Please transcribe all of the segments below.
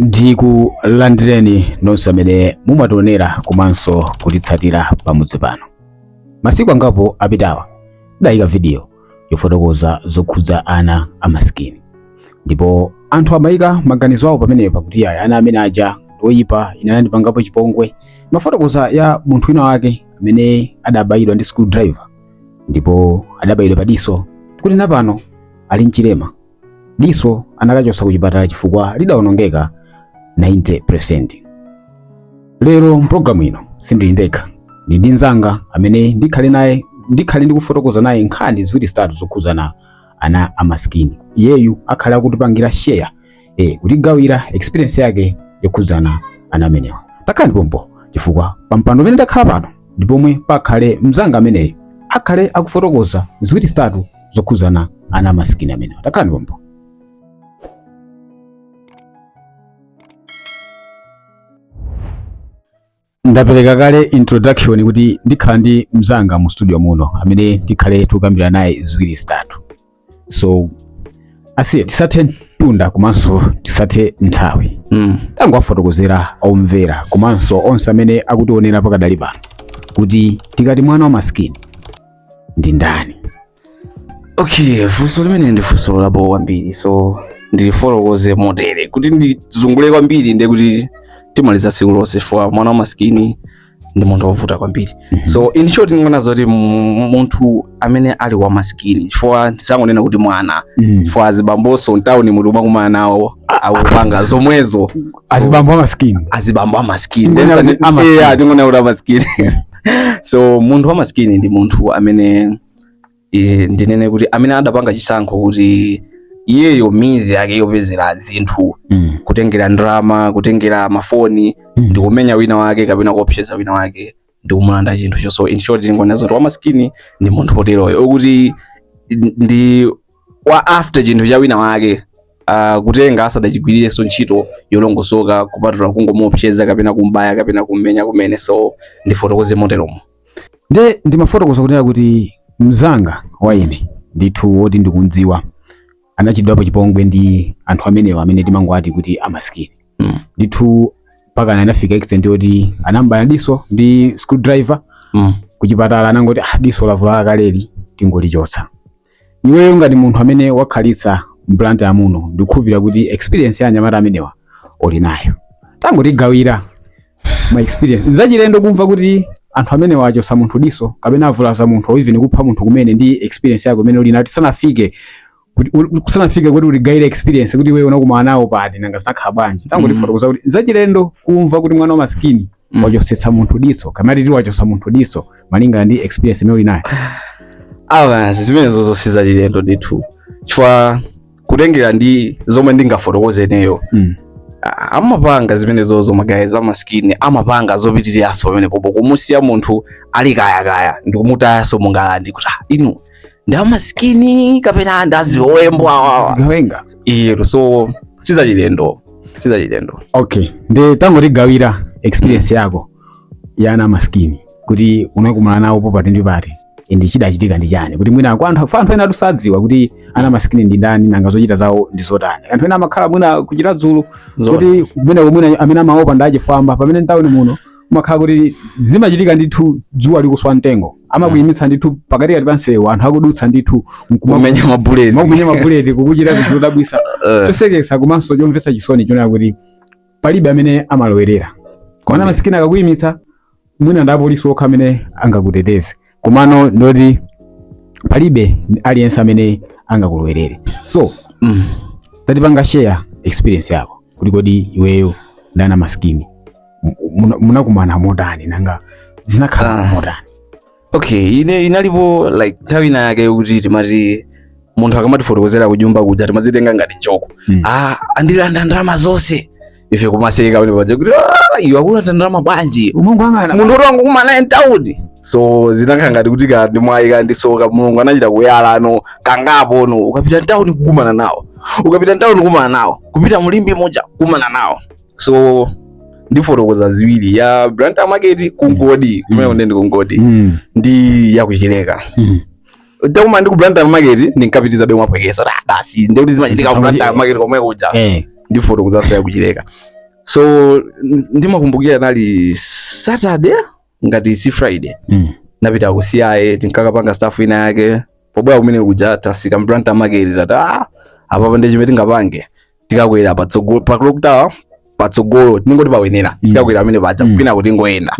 Ndikulandireni nonse amene mumationera komanso kutitsatira pamudzi pano. Masiku angapo apitawa ndayika video yofotokoza zokhudza ana amasikini, ndipo anthu amayika maganizo awo pamenepa kuti ana amene aja oyipa ine anandipangapo chipongwe. Mafotokoza ya munthu wina wake amene adabayidwa ndi screwdriver ndipo adabayidwa padiso kuti napano ali mchilema. Diso anakachosa ku chipatala chifukwa lidawonongeka 90%. Lero mpulogalamu ino sindili ndekha, ndi ndi mnzanga amene ndikhale ndikufotokoza naye nkhani ziwiri zitatu zokhuzana ana amasikini. Iyeyu akhale akutipangira share kutigawira experience yake yokhuzana ana amenewa. Takhalani pompo chifukwa pampando pamene ndakhala pano ndipomwe pakhale mnzanga ameneyo akhale akufotokoza ziwiri zitatu zokhuzana ana amasikini amenewa. Takhalani pompo. Ndapereka kale introduction kuti ndikhala ndi mnzanga mu studio muno amene ndikhale tukambira naye ziwiri zitatu. So asiye tisathe tunda komanso tisathe nthawi. Tangu afotokozera omvera komanso onse amene akutionera pakadali pano kuti tikati mwana wa masikini ndi ndani. Okay, funso limene ndi funso labo kwambiri, so ndilifotokoze motere kuti ndizungule kwambiri ndi kuti timaliza tsiku lonse for mwana wa masikini ndi munthu wovuta kwambiri. So in short ndingona zoti munthu amene ali wa masikini chifukwa ndisangonena kuti mwana chifukwa azibamboso ntawuni mutu makumana nawo akupanga zomwezo azibambo amasikini ndingona kuti amasikini. So munthu wa masikini ndi munthu amene ndinene kuti amene adapanga chisankho kuti iyeyo mizi yake yopezera zinthu, kutengera ndalama, kutengera mafoni, ndi kumenya wina wake kapena kuopseza wina wake ndi kumulanda chinthu cho. So in short ndingona zoti wa masikini ndi munthu woteroyo okuti ndi wa after chinthu cha wina wake, kutenga asadachigwirireso ntchito yolongosoka kupatula kungomuopseza kapena kumbaya kapena kummenya kumene. So ndifotokoze moteromo. Ndimafotokoza kunena kuti mzanga wa ine ndithu woti ndikundziwa anachidwapo chipongwe ndi anthu amenewa amene timangwati kuti amasikini. Ndithu paka anafika extent yoti anambaya diso ndi screwdriver ku chipatala, anangoti diso lavulala kaleli tingolichotsa. Iweyo ngati munthu amene wakhalitsa mplanta ya muno ndikukhulupirira kuti experience ya anyamata amenewa uli nayo. Tangotigawira ma experience nzachilendo kumva kuti anthu amene wachosa munthu diso kapena avulaza munthu even kupha munthu kumene ndi experience yako imene uli nayo tisanafike kuti uligawire experience kuti wewe unakumana nawo pati nanga sakhala bwanji. Tangotifotokoza kuti nzachilendo kumva kuti mwana wa masikini wachosetsa munthu diso kamati wachosa munthu diso malingana ndi experience imene uli nayo. Zimenezo zonse zachilendo ndithu chifukwa kutengera ndi zomwe ndingafotokoze neyo. Amapanga zimenezozo magazi amasikini amapanga zopitiriraso pamene popo kumusiya munthu ali kayakaya ndikumutayaso mungalandi kuti inu ndi amasikini kapena ndaziwembwa zigawenga iyo. So sizachilendo. Okay, ndi tangotigawira experience yako ya ana masikini kuti unakumana nawo popati ndi pati ndi chidachitika ndi chani, kuti mwina kwa anthu ena atusadziwa kuti ana masikini ndi ndani nanga zochita zawo ndi zotani. Anthu ena amakhala mwina kuchita dzulo kuti mwina amene amaopa ndachifamba pamene ntawuni muno umakhala kuti zimachitika ndithu dzuwa likuswa mtengo amakuyimitsa ndithu pakati pansewu anthu akudutsa ndithu kumenya mabuleti kukuchita zinthu zodabwisa tosekesa komanso chomvetsa chisoni chonena kuti palibe amene amalowerera. Kwa ana masikini akakuyimitsa mwina ndi apolisi okha amene angakuteteze, komano ndoti palibe aliyense amene angakulowerere. So tatipanga share experience yako kuti kodi iweyo ndi ana masikini munakumana motani nanga zinakhala motani. Okay, ine inalipo like nthawi ina yake kuti timati munthu akamatifotokozera kunyumba kuja timazitenga ngati njoko. Andilanda ndalama zonse ife kumaseka pamene paja kuti iwe akulanda ndalama bwanji munthu wangu kumana ntawudi. So zinakhala ngati kuti ndi mwayika ndisoka mulungu anachita kuyala ano kangapo no ukapita ntawuni kukumana nawo kupita mulimbi moja kukumana nawo. So ndifotokoza ziwiri ya Blantyre market kungodi kumene ndi kungodi ndi yakuchileka. Ndakuma ndi ku Blantyre market ndinkapitiza bemwe apwekesa basi ndi kuti zimachitika ku Blantyre market komwe kuja ndifotokoza so yakuchileka. So ndimakumbukira nali Saturday ngati si Friday. Napita kusiyaye tinkakapanga staff ina yake. Pobwa kumene kuja tasika mplanta market tata apa pande chimwe tingapange. Tikakwera patsogolo pa clock tower patsogolo ningoti pawenera. Tikakwera amene pacha kupina kuti ngoenda.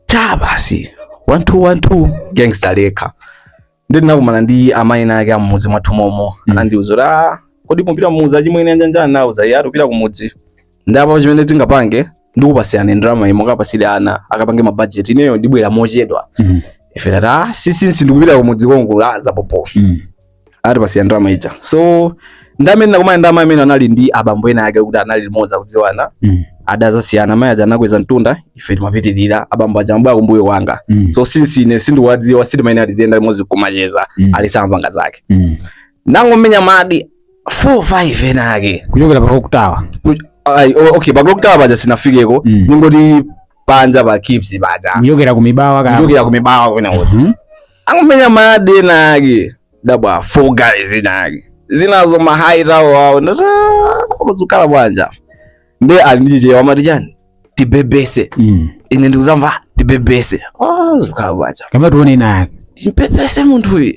Ta basi 1212 gangster leka. Ndinakumana ndi amaina yake amudzi mwathu momo. Anandiuzira kodi mumpita muza chimwene anjanjana nawo za yaro pita kumudzi. Ndapo chimene tingapange ndikupasiyana ndrama imoka pasile ana akapange ma budget ineyo ndibwera mochedwa. Ife tata sisi ndikupita kumudzi kongo za popo. Ari pasiyana ndrama ija. So ndamene nakumana ndama amene anali ndi abambo ena yake kuti anali limodzi kudziwana. Adazasiyana maya jana kweza ntunda ife timapitirira abambo ajamba kumbuyo wanga. So since ine sindiwadziwa sitimene alizenda limodzi kumacheza alisambanga zake. Nangomenya madi 4-5 ena yake kuchokera pa kutawa. Okay, pa kutawa baja sinafikeko ningoti panja pa Kips baja kuchokera kumibawa kwena wote. Angomenya madi ena yake dabwa 4 guys ena yake zinazo mahaita wao ndata kuzukala bwanja nde alindije wamati jani tibebese ine ndikuzamva tibebese zukala bwanja kama tuone ina tibebese muntu uyu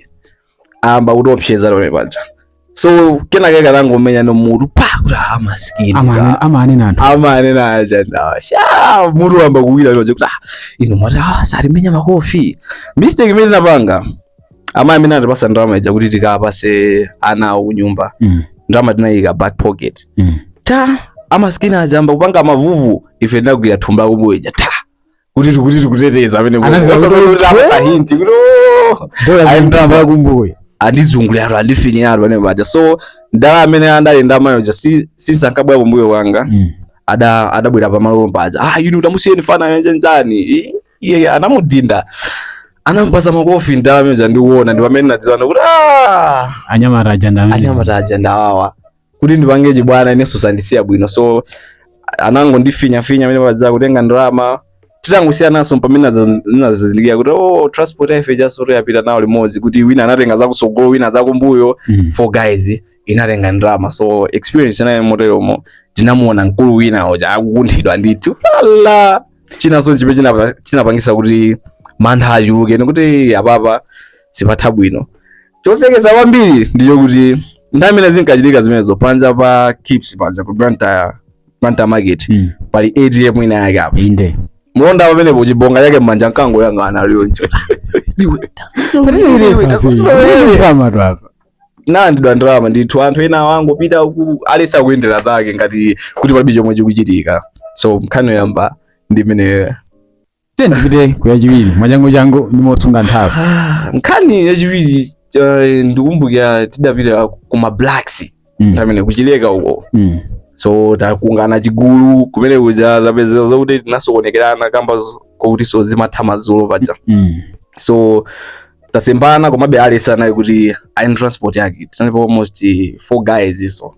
amba utopsheza lone bwanja. So kena keka nango menya no mutu pa kuti amaskini amane na janda sha mutu amba kuwira loje kuti ino mata sari menya makofi mistake mimi napanga ama mimi ndapasa ndrama ija kuti tikapase ana unyumba ndrama tinayika back pocket ta amaskini ajamba kupanga mavuvu ife ndagwira thumba kubweja ta kuti kuteteza amene kwa hint kuti dola ndrama kumbuye andizungulira andifinyira ane baja. So ndala amene andali ndamayo ja since ankabwa kumbuyo wanga adabwera pamalo baja inu tamusiyeni fana njani iye anamudinda anampasa makofi ndala amene ja ndiwona ndi pamene nadziwana kuti anyamata ajanda wawa kuti ndipangeje bwana ineso sandisiya bwino. So anango ndifinya amene baja kutenga ndrama titangusiyanaso pamene nazazindikira kuti transport ife just sort yapita nawo limodzi kuti wina anatenga zakusogolo wina zakumbuyo 4 guys inatenga ndrama. So experience nayo moteromo tinamuona mkulu wina oja akukunthidwa ndithu ala chinaso chipe chinapangisa kuti mantha ayuluke nikuti apapa sipatha bwino. Chosekeza kwambiri ndiyo kuti ndamene zinkachitika zimenezo panja pa Kips panja ku Branta Market pali ATM ina yake apa inde mulonda pamene pochibonga yake mmanja mkango yanga analionjo iwe kama tu hapa nandidwa ndrama ndithu anthu ena wangu pita ku alisa kuendera zake ngati kuti palibe chomwe chikuchitika. So mkhano yamba ndimene tendipite kuyachiwiri mwanjango changu ndimotsunga nthawi. Nkhani yachiwiri ndikumbukira tidapita kuma Blacks ndamene kuchileka uko. So takungana chigulu kumene kuja zapezera zokuti tinasokonekerana kamba kuti so zimathama zulo paja. So tasembana komabe alesana kuti ayi transport yake tinalipo almost 4 guys iso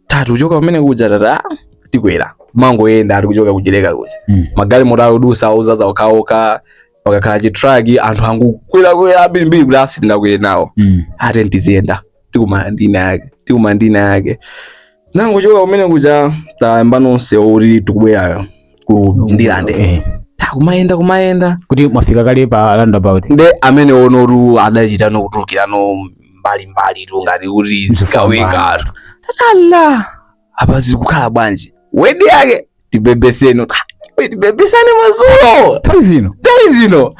tatu choka pamene kuja tata tikwera mangoyenda ari kuchoka kuchileka kuja magali modalo dusa auza za okaoka pakakhala chitruck anthu angukwera mbiri kuti asinda kuyenda nawo ate ntiziyenda tikumandina yake nango choka kumene kuja tayamba nonse oti tikubwerayo ku Ndilande kumayenda kuti mwafika kale pa roundabout nde amene onoru adachita nokutulukirano mbali tu ngati kuti zikaweka tatala apa zikukhala bwanji wedi yake tibebeseno tibebesane mazulo tawi zino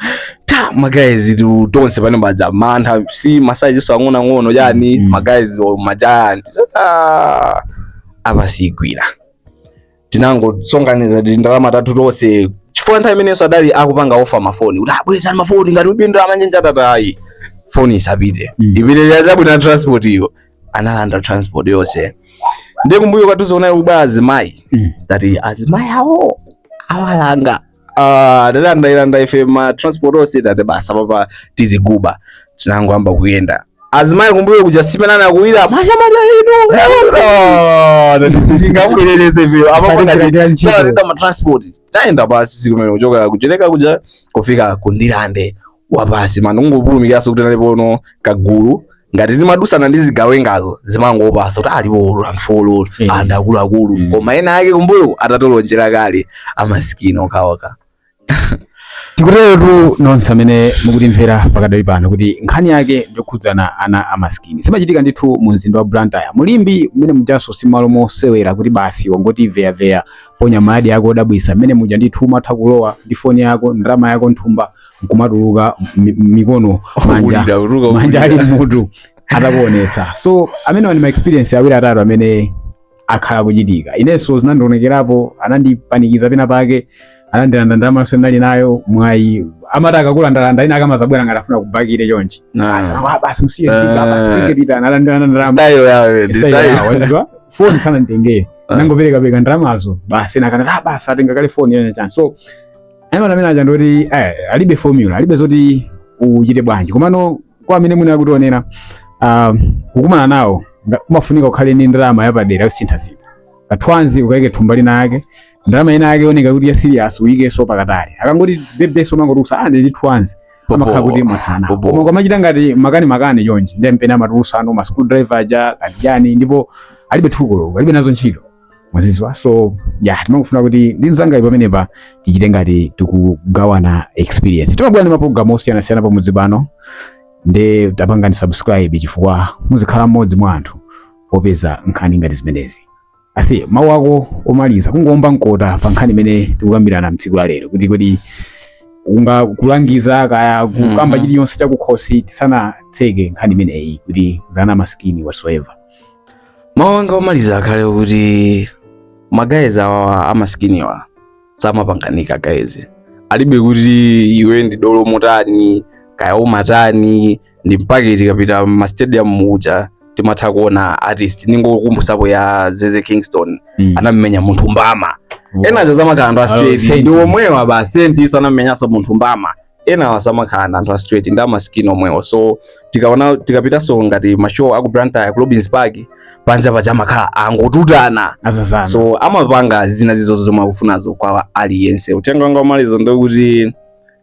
ta magazi tu tonse pane maja mantha si masaji so ang'ono yani magazi majanti apa sigwira tinango tsonganiza ndalama tatu tonse chifukwa nthawi imenenso adali akupanga ofa mafoni kuti abweresani mafoni ngati ubindira manjenja tatayi foni isapite ipite yazabwina transport iyo analanda transport yonse ndiye kumbuyo kwatuzoona kubaya azimayi that azimayi awo awalanga talandayilanda ife ma transport yonse tate basa papa tiziguba tinangoyamba kuyenda azimayi kumbuyo kuja simenana kuwira mashamata ino ndisitingabwererese vyo apapanga ma transport naenda basi sikumene kuchoka kuchileka kuja kufika ku Ndilande wapasi mano ungopulumikiraso kuti nalipono kagulu ngati timadusana ndi zigawengazo zimangopasa kuti alipo anthu anda akuluakulu koma ena ake kumbuyo atatolonjera kale amasikini okhaokha. Tikuteretu nonse amene mukutimvera pakadali pano kuti nkhani yake ndiyokhudzana ana amasikini simachitika ndithu mu mzinda wa Blantyre. Mulimbi mmene mujaso simalo mosewera kuti basi wangoti veyaveya ponya madi yako odabwisa mmene muja ndithu umatha kulowa ndi foni yako ndalama yako nthumba nkumatuluka mikono manja ali mutu atakuonetsa. So amene wani ma experience awiri atatu amene akhala kuchitika. Inenso zinandionekerapo anandipanikiza pena pake anandilanda ndalama nali nayo mwayi amataka kulandalanda ina kama zabwera ngati afuna kubakire chonchi. Basi msiye ndika basi pike pita analandana ndalama. Style yawe, style. Phone sana nditengere. Nangopereka beka ndalamazo basi nakana basi atenga kale phone yenye chance. So amene aja ndoti alibe formula, alibe zoti uchite bwanji. Komano kwa amene muna kutionera kukumana nawo kumafunika ukhale ndi ndalama yapadera kusintha-sintha. Katwanzi ukaike thumba lina yake ndalama ina yake oneka kuti ya serious uyike so pakatali akangoti bebe so mangorusa ndi twanzi amakhala kuti mwathana koma kwamachita ngati makani chonchi ndi mpena maturusa ano ma screwdriver aja katiyani ndipo alibe thukulo alibe nazo ntchito mwazizwa. So timangofuna kuti ndi nzanga pamenepa tichite ngati tikugawana experience. Timabwera ndi maprogramu osiyana-siyana pamudzi pano ndi tapangani subscribe chifukwa muzikhala mmodzi mwa anthu opeza nkhani ngati zimenezi. Asi mawu ako omaliza kungomba nkota pa nkhani imene tikukambirana mtsiku la lero kuti ungakulangiza kaya kukamba chiliyonse chakukhosi tisanatseke nkhani imeneyi kuti zana maskini whatsoever. Mawu anga omaliza akhale kuti magayizi awa amaskiniwa samapanganika guys. Alibe kuti iwe ndi dolo motani kaya umatani ndi mpaketi kapita ma stadium muja timatha kuona artist ningokumbusapo ya Zeze Kingston anamenya munthu mbama. Ena zamakhala straight ndi omwewa basi sentiso anamenyaso munthu mbama. Ena wasamakhala anthu straight ndi amaskini omwewa. So tikapita so ngati mashow aku Blantyre ku Robins Park panja pachamakhala angotutana. So amapanga zina zizo zomwe akufunazo kwa aliyense. Utengo wanga omaliza ndokuti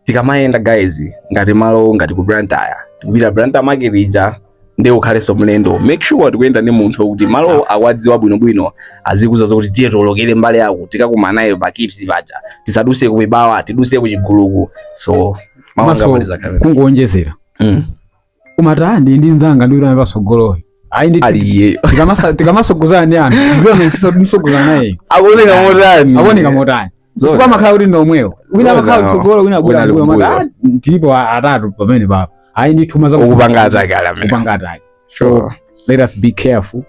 tikamayenda guys ngati malo ngati ku Blantyre tikupita Blantyre market ija ndi ukhaleso mlendo make sure tikuyenda ndi munthu kuti malo awadziwa bwinobwino azikuza zokuti tiye tolokere mbali yako tikakumana naye pa Kips paja tisaduse kuibawa tiduse kuchiguluku. So mawanga maliza kamera kungoonjezera umatandi ndi nzanga ndi kuti pasogoloyi ayi ndi aliye tikamasogozana ndi anthu zone sisogozana naye akoneka motani kwa makhala kuti ndomwewo wina makhala kusogolo wina bwera mata ndipo atatu pamene papa ayi ndi thuma za kupanga ataki. So let us be careful.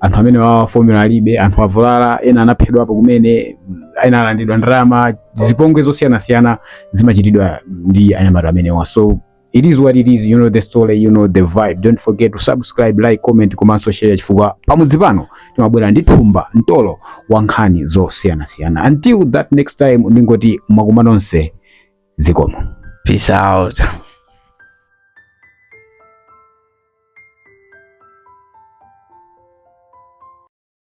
Anthu amene wa formula alibe anthu avulala ena anaphedwa apo kumene ena alandidwa ndalama zipongwe zosiyana-siyana zimachitidwa ndi anyamata amenewa. So it is what it is, you know the story, you know the vibe. Don't forget to subscribe, like, comment, komanso share chifukwa pamudzi pano timabwera ndi thumba mtolo wa nkhani zosiyana-siyana. Until that next time ndingoti mwakumana nonse zikomo. Peace out.